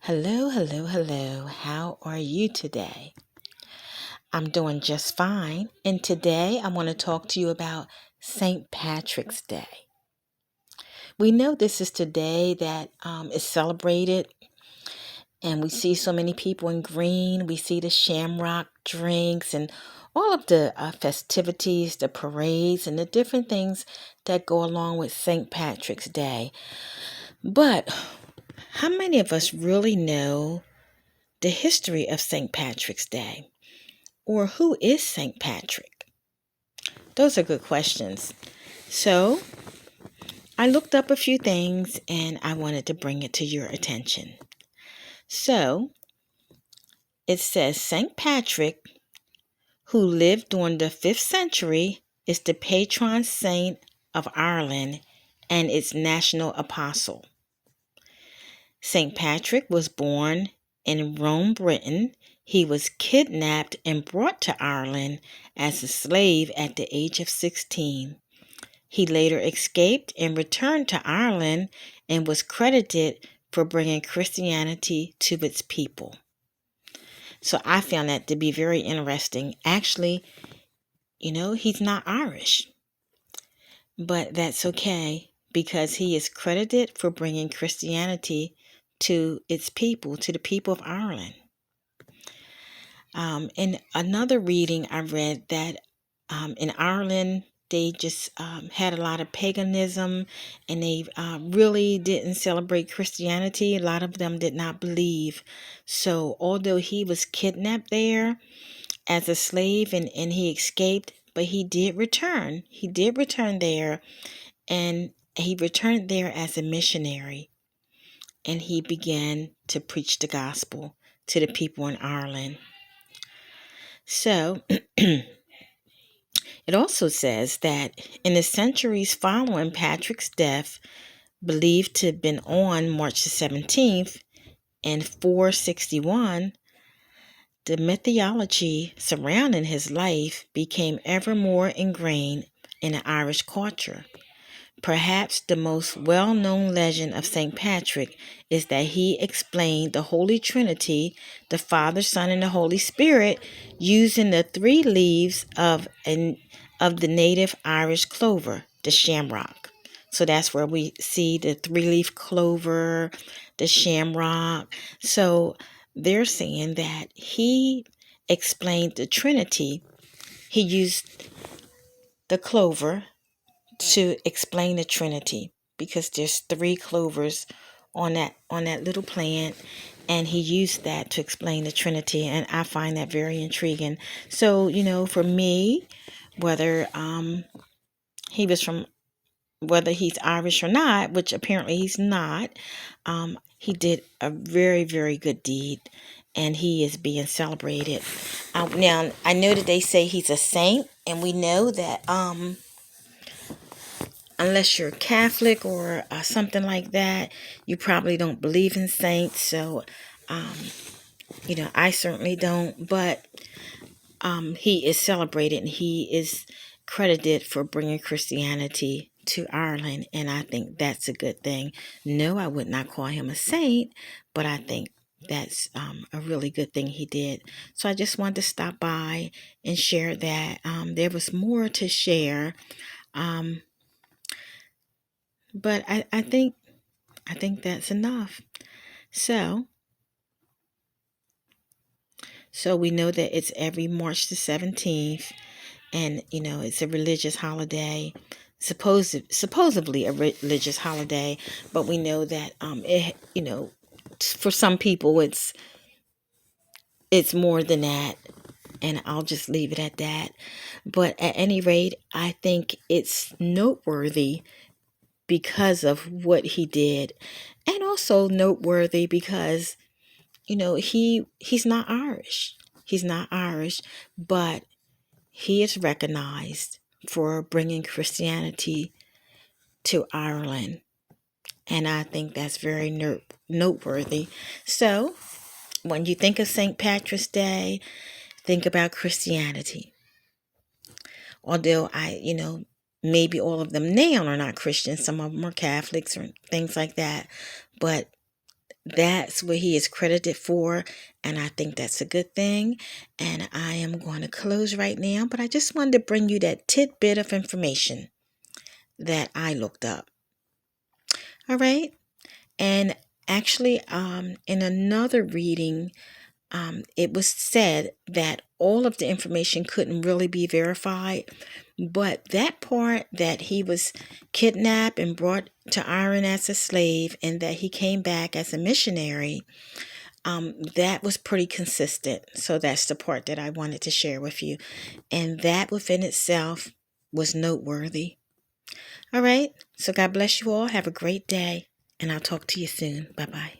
Hello, hello, hello. How are you today? I'm doing just fine. And today I want to talk to you about St. Patrick's Day. We know this is today that is celebrated, and we see so many people in green. We see the shamrock drinks and all of the festivities, the parades, and the different things that go along with St. Patrick's Day. But how many of us really know the history of St. Patrick's Day? Or who is St. Patrick? Those are good questions. So I looked up a few things and I wanted to bring it to your attention. So it says St. Patrick, who lived during the 5th century, is the patron saint of Ireland and its national apostle. St. Patrick was born in Rome, Britain. He was kidnapped and brought to Ireland as a slave at the age of 16. He later escaped and returned to Ireland and was credited for bringing Christianity to its people. So I found that to be very interesting. Actually, he's not Irish, but that's okay because he is credited for bringing Christianity to its people, to the people of Ireland. In another reading, I read that in Ireland, they just had a lot of paganism and they really didn't celebrate Christianity. A lot of them did not believe. So although he was kidnapped there as a slave and he escaped, but he did return. He did return there, and he returned there as a missionary. And he began to preach the gospel to the people in Ireland. So it also says that in the centuries following Patrick's death, believed to have been on March the 17th in 461, the mythology surrounding his life became ever more ingrained in the Irish culture. Perhaps the most well-known legend of St. Patrick is that he explained the Holy Trinity, the Father, Son, and the Holy Spirit, using the 3 leaves of the native Irish clover, the shamrock. So that's where we see the 3-leaf clover, the shamrock. So they're saying that he explained the Trinity. He used the clover to explain the Trinity because there's 3 clovers on that little plant, and he used that to explain the Trinity, and I find that very intriguing. So for me, whether he was from whether he's Irish or not, which apparently he's not, he did a very, very good deed, and he is being celebrated. Now I know that they say he's a saint, and we know that unless you're Catholic or something like that, you probably don't believe in saints. So, I certainly don't. But he is celebrated and he is credited for bringing Christianity to Ireland. And I think that's a good thing. No, I would not call him a saint, but I think that's a really good thing he did. So I just wanted to stop by and share that. There was more to share. But I think that's enough. So we know that it's every March the 17th, and it's a religious holiday, supposedly a religious holiday, but we know that for some people it's more than that, and I'll just leave it at that. But at any rate, I think it's noteworthy because of what he did, and also noteworthy because he's not Irish. He's not Irish, but he is recognized for bringing Christianity to Ireland, and I think that's very noteworthy. So when you think of St. Patrick's Day, think about Christianity. Although maybe all of them now are not Christians. Some of them are Catholics or things like that. But that's what he is credited for, and I think that's a good thing. And I am going to close right now, but I just wanted to bring you that tidbit of information that I looked up. All right. And actually, in another reading, it was said that all of the information couldn't really be verified, but that part that he was kidnapped and brought to Iran as a slave and that he came back as a missionary, that was pretty consistent. So that's the part that I wanted to share with you. And that within itself was noteworthy. All right. So God bless you all. Have a great day. And I'll talk to you soon. Bye-bye.